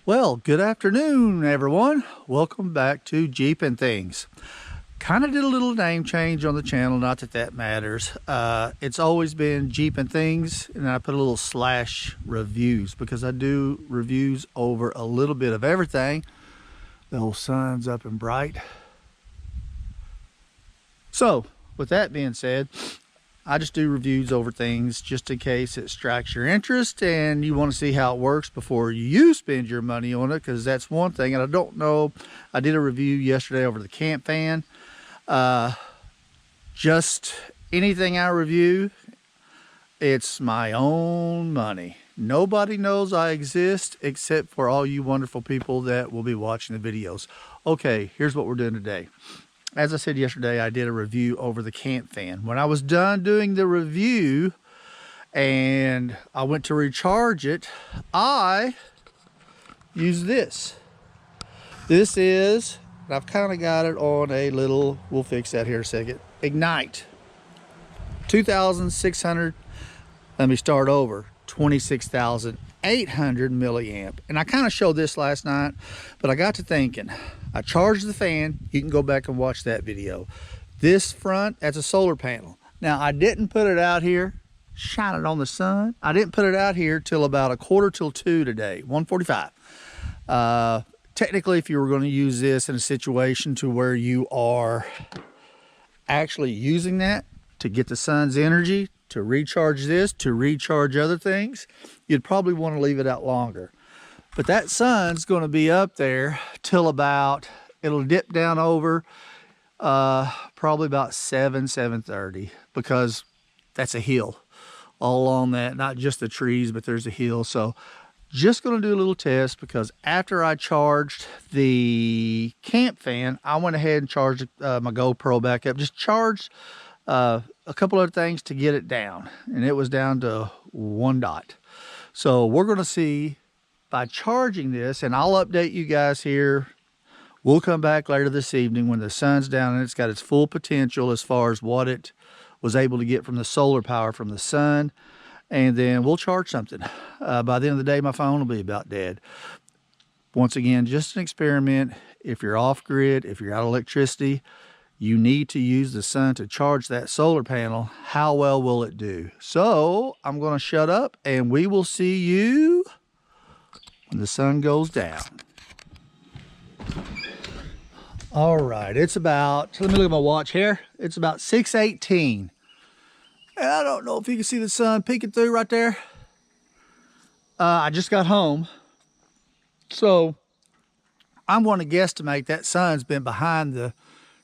Well, good afternoon, everyone. Welcome back to Jeep and Things. Kind of did a little name change on the channel, not that that matters. It's always been Jeep and Things, and I put a little slash reviews because I do reviews over a little bit of everything. The whole sun's up and bright. So, with that being said, I just do reviews over things just in case it strikes your interest and you want to see how it works before you spend your money on it, because that's one thing. And I don't know, I did a review yesterday over the camp fan. Just anything I review, it's my own money. Nobody knows I exist except for all you wonderful people that will be watching the videos. Okay, here's what we're doing today. As I said yesterday, I did a review over the camp fan. When I was done doing the review and I went to recharge it, I used this. This is, I've kind of got it on a little, we'll fix that here in a second, Ignite. 2,600, let me start over, 26,800 milliamp. And I kind of showed this last night, but I got to thinking, I charged the fan. You can go back and watch that video. This front, that's a solar panel. Now, I didn't put it out here, shine it on the sun. I didn't put it out here till about 1:45 today, 1:45. Technically, if you were going to use this in a situation to where you are actually using that to get the sun's energy, to recharge this, to recharge other things, you'd probably want to leave it out longer. But that sun's going to be up there till about, it'll dip down over probably about 7:30, because that's a hill all along that, not just the trees, but there's a hill. So just going to do a little test, because after I charged the camp fan, I went ahead and charged my GoPro back up, just charged a couple other things to get it down, and it was down to 1 dot. So we're going to see by charging this, and I'll update you guys here. We'll come back later this evening when the sun's down and it's got its full potential as far as what it was able to get from the solar power from the sun, and then we'll charge something. By the end of the day, my phone will be about dead. Once again, just an experiment. If you're off grid, if you're out of electricity, you need to use the sun to charge that solar panel. How well will it do? So I'm going to shut up and we will see you when the sun goes down. All right, it's about, let me look at my watch here. It's about 6:18. And I don't know if you can see the sun peeking through right there. I just got home. So I'm going to guesstimate that sun's been behind the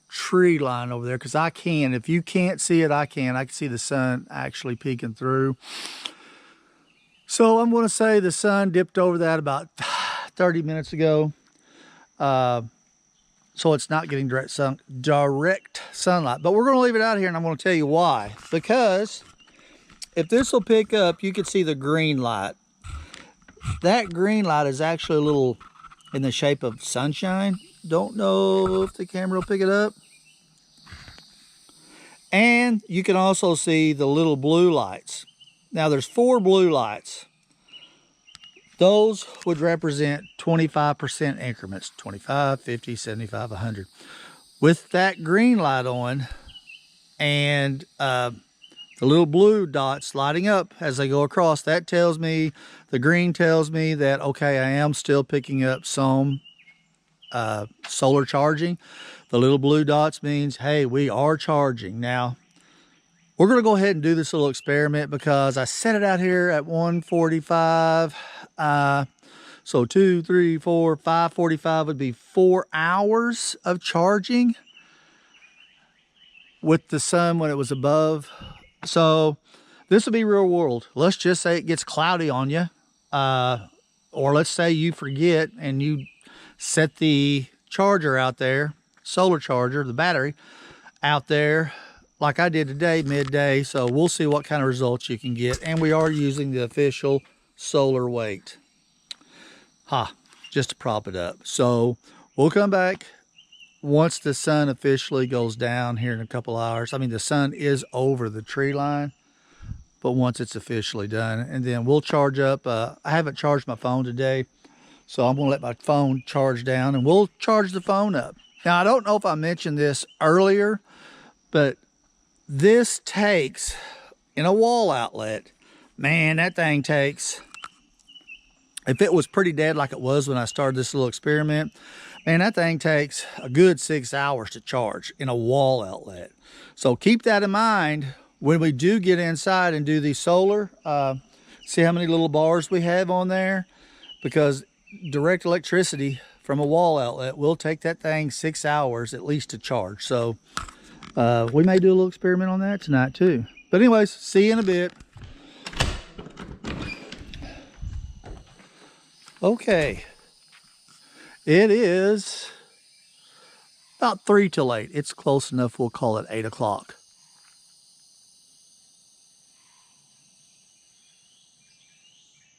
tree line over there, because I can. If you can't see it, I can. I can see the sun actually peeking through. So I'm going to say the sun dipped over that about 30 minutes ago. So it's not getting direct sunlight. But we're going to leave it out here, and I'm going to tell you why. Because if this will pick up, you can see the green light. That green light is actually a little in the shape of sunshine. Don't know if the camera will pick it up. And you can also see the little blue lights. Now there's 4 blue lights. Those would represent 25% increments, 25, 50, 75, 100. With that green light on and the little blue dots lighting up as they go across, that tells me, the green tells me that, okay, I am still picking up some solar charging. The little blue dots means, hey, we are charging. Now, we're going to go ahead and do this little experiment, because I set it out here at 1:45. So 2, 3, 4, 5:45 would be 4 hours of charging with the sun when it was above. So this will be real world. Let's just say it gets cloudy on you. Or let's say you forget and you set the charger out there, solar charger, the battery out there, like I did today, midday. So we'll see what kind of results you can get. And we are using the official solar weight. Just to prop it up. So we'll come back once the sun officially goes down here in a couple hours. I mean, the sun is over the tree line, but once it's officially done, and then we'll charge up. I haven't charged my phone today, So I'm gonna let my phone charge down and we'll charge the phone up. Now, I don't know if I mentioned this earlier, but this takes, in a wall outlet, man, that thing takes, if it was pretty dead like it was when I started this little experiment, man, that thing takes a good 6 hours to charge in a wall outlet. So keep that in mind when we do get inside and do the solar. See how many little bars we have on there? Because direct electricity from a wall outlet will take that thing 6 hours at least to charge. So we may do a little experiment on that tonight too. But anyways, see you in a bit. Okay, it is about 3 till 8. It's close enough, we'll call it 8 o'clock.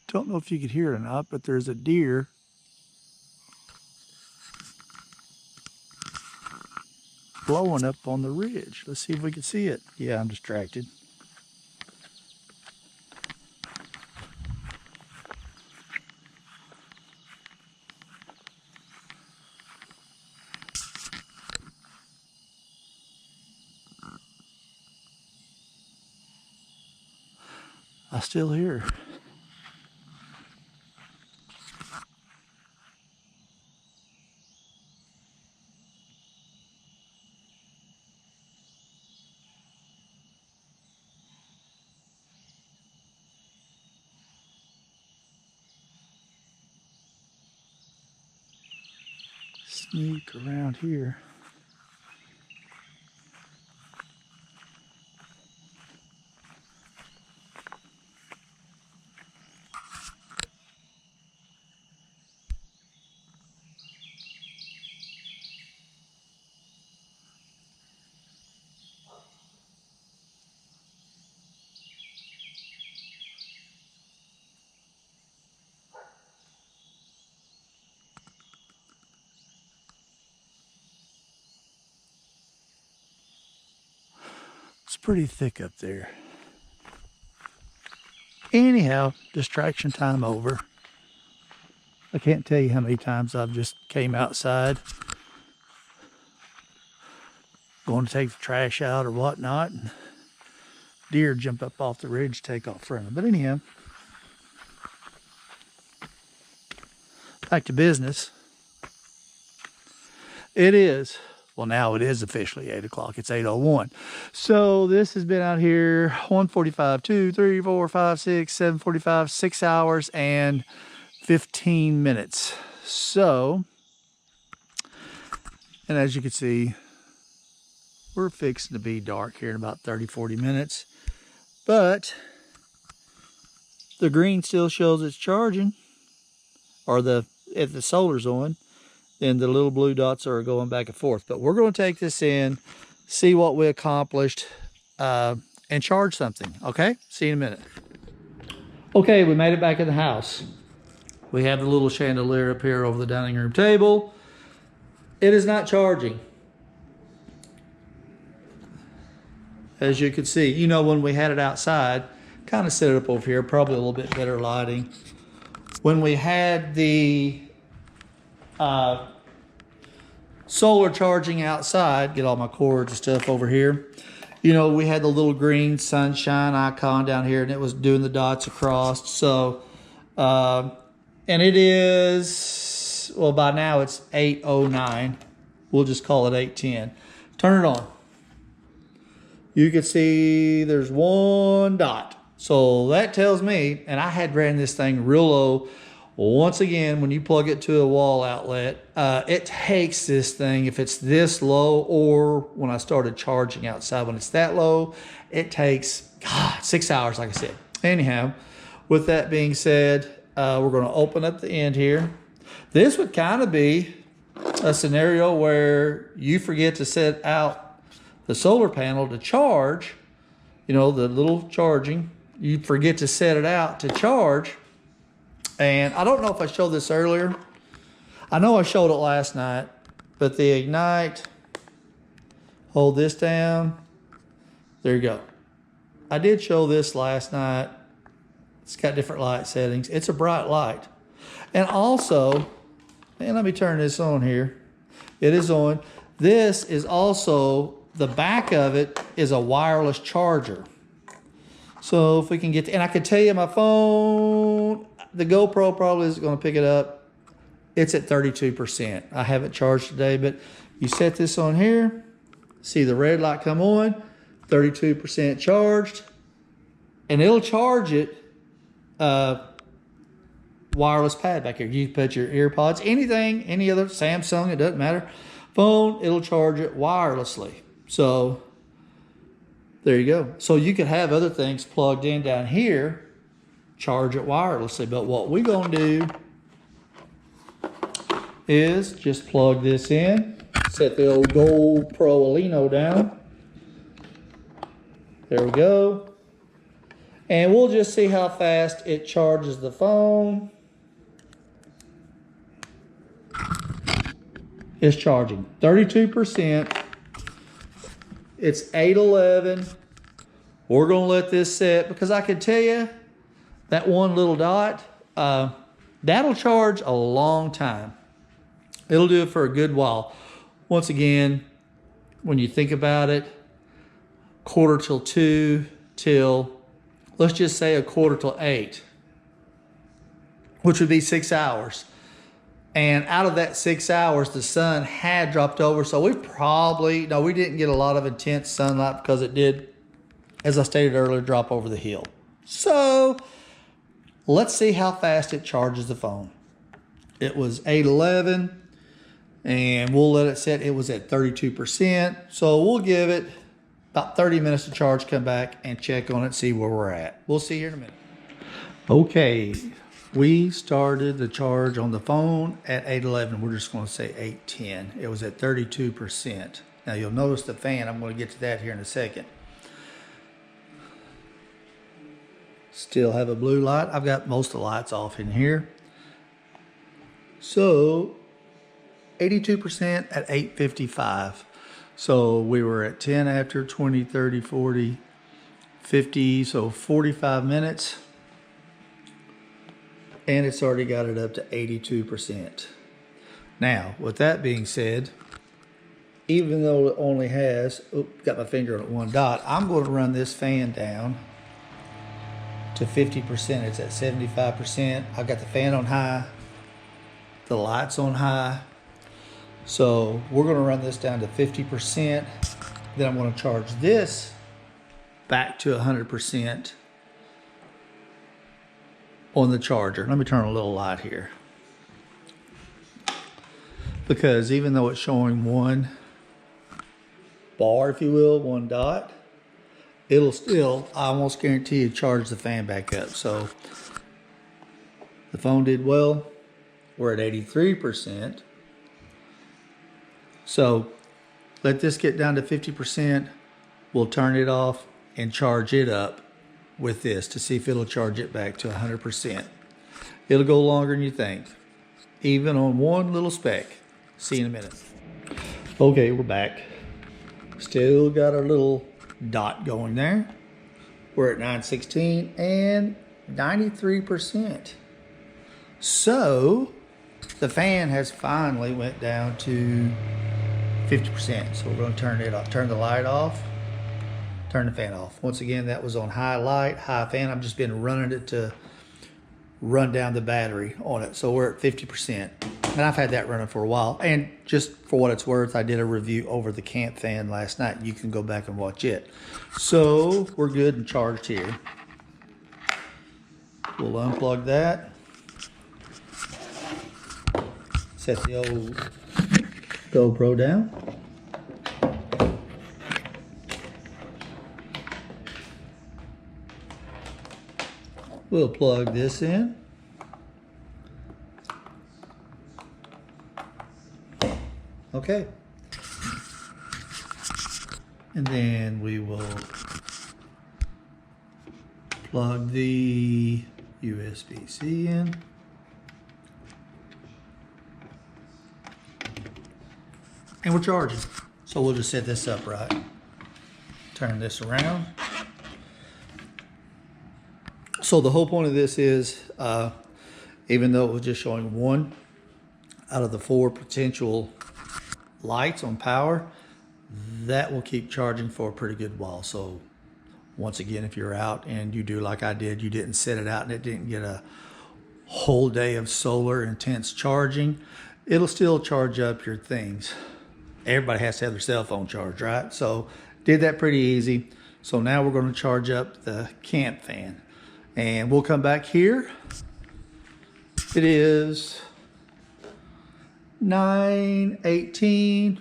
Don't know if you could hear it or not, but there's a deer blowing up on the ridge. Let's see if we can see it. Yeah, I'm distracted. I still hear her. Sneak around here. It's pretty thick up there. Anyhow, distraction time over. I can't tell you how many times I've just came outside, going to take the trash out or whatnot, and deer jump up off the ridge, take off running. But anyhow, back to business. It is, well, now it is officially 8 o'clock. It's 8:01. So this has been out here 1:45, 2, 3, 4, 5, 6, 7:45, 6 hours and 15 minutes. So, and as you can see, we're fixing to be dark here in about 30, 40 minutes. But the green still shows it's charging, or if the solar's on, then the little blue dots are going back and forth. But we're going to take this in, see what we accomplished, and charge something. Okay, see you in a minute. Okay, we made it back in the house. We have the little chandelier up here over the dining room table. It is not charging. As you can see, you know, when we had it outside, kind of set it up over here, probably a little bit better lighting. When we had the solar charging outside, get all my cords and stuff over here, you know, we had the little green sunshine icon down here and it was doing the dots across. So, and it is, well, by now it's 8:09. We'll just call it 8:10. Turn it on. You can see there's one dot. So that tells me, and I had ran this thing real low. Once again, when you plug it to a wall outlet, it takes this thing, if it's this low, or when I started charging outside, when it's that low, it takes, 6 hours, like I said. Anyhow, with that being said, we're gonna open up the end here. This would kind of be a scenario where you forget to set out the solar panel to charge, you know, the little charging, you forget to set it out to charge. And I don't know if I showed this earlier. I know I showed it last night, but the Ignite, hold this down. There you go. I did show this last night. It's got different light settings. It's a bright light. And also, and let me turn this on here. It is on. This is also, the back of it is a wireless charger. So if we can get, and I can tell you my phone, the GoPro probably is going to pick it up. It's at 32%. I haven't charged today, but you set this on here, see the red light come on, 32% charged, and it'll charge it, wireless pad back here. You can put your earpods, anything, any other Samsung, it doesn't matter. Phone, it'll charge it wirelessly. So there you go. So you could have other things plugged in down here, charge it wirelessly. But what we're gonna do is just plug this in, set the old GoPro Alino down. There we go. And we'll just see how fast it charges the phone. It's charging 32%. It's 8:11. We're gonna let this set because I can tell you that one little dot, that'll charge a long time. It'll do it for a good while. Once again, when you think about it, 1:45 till, let's just say 7:45, which would be 6 hours. And out of that 6 hours, the sun had dropped over. So we probably, no, we didn't get a lot of intense sunlight because it did, as I stated earlier, drop over the hill. So let's see how fast it charges the phone. It was 8:11 and we'll let it set. It was at 32%. So we'll give it about 30 minutes to charge, come back and check on it, see where we're at. We'll see here in a minute. Okay. We started the charge on the phone at 8:11. We're just going to say 8:10. It was at 32%. Now you'll notice the fan. I'm going to get to that here in a second. Still have a blue light. I've got most of the lights off in here. So 82% at 8:55. So we were at 10 after, 20, 30, 40, 50. So 45 minutes. And it's already got it up to 82%. Now, with that being said, even though it only has, got my finger on one dot, I'm going to run this fan down to 50%. It's at 75%. I've got the fan on high, the lights on high. So we're going to run this down to 50%. Then I'm going to charge this back to 100%. On the charger. Let me turn a little light here. Because even though it's showing one bar, if you will, one dot, it'll still, I almost guarantee you, charge the fan back up. So the phone did well. We're at 83%. So let this get down to 50%. We'll turn it off and charge it up with this to see if it'll charge it back to 100%. It'll go longer than you think, even on one little speck. See you in a minute. Okay, we're back. Still got our little dot going there. We're at 9:16 and 93%. So the fan has finally went down to 50%. So we're going to turn it off, turn the light off. Turn the fan off. Once again, that was on high light, high fan. I've just been running it to run down the battery on it. So we're at 50%. And I've had that running for a while. And just for what it's worth, I did a review over the camp fan last night. You can go back and watch it. So we're good and charged here. We'll unplug that. Set the old GoPro down. We'll plug this in. Okay. And then we will plug the USB-C in. And we're charging. So we'll just set this up right. Turn this around. So the whole point of this is even though it was just showing 1 out of the 4 potential lights on power, that will keep charging for a pretty good while. So once again, if you're out and you do like I did, you didn't set it out and it didn't get a whole day of solar intense charging, it'll still charge up your things. Everybody has to have their cell phone charged, right? So did that pretty easy. So now we're going to charge up the camp fan, and we'll come back here. It is 9:18.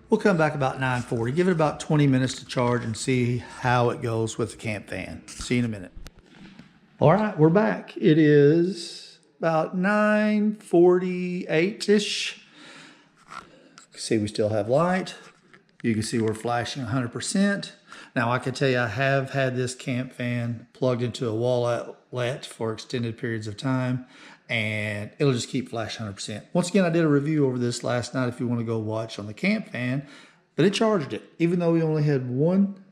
We'll come back about 9:40. Give it about 20 minutes to charge and see how it goes with the camp fan. See you in a minute. All right, we're back. It is about 9:48-ish. See, we still have light. You can see we're flashing 100%. Now, I can tell you I have had this camp fan plugged into a wall outlet for extended periods of time, and it'll just keep flashing 100%. Once again, I did a review over this last night if you want to go watch on the camp fan, but it charged it, even though we only had 1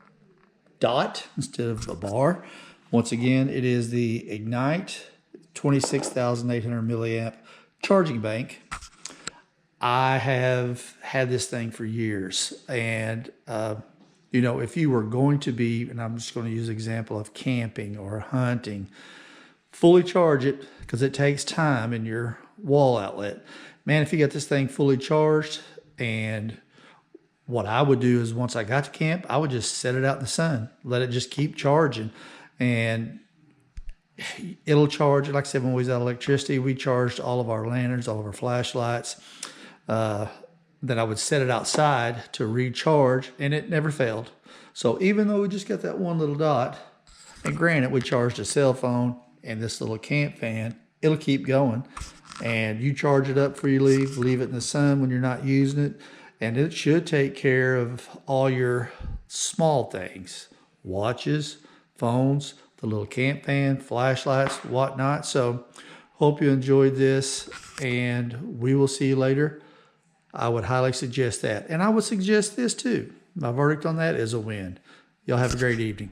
dot instead of a bar. Once again, it is the Ignite 26,800 milliamp charging bank. I have had this thing for years, and you know, if you were going to be, and I'm just going to use an example of camping or hunting, fully charge it because it takes time in your wall outlet. Man, if you got this thing fully charged, and what I would do is once I got to camp, I would just set it out in the sun, let it just keep charging, and it'll charge. Like I said, when we was out of electricity, we charged all of our lanterns, all of our flashlights. Then I would set it outside to recharge, and it never failed. So even though we just got that 1 little dot, and granted we charged a cell phone and this little camp fan, it'll keep going. And you charge it up before you leave it in the sun when you're not using it, and it should take care of all your small things: watches, phones, the little camp fan, flashlights, whatnot. So hope you enjoyed this, and we will see you later. I would highly suggest that. And I would suggest this too. My verdict on that is a win. Y'all have a great evening.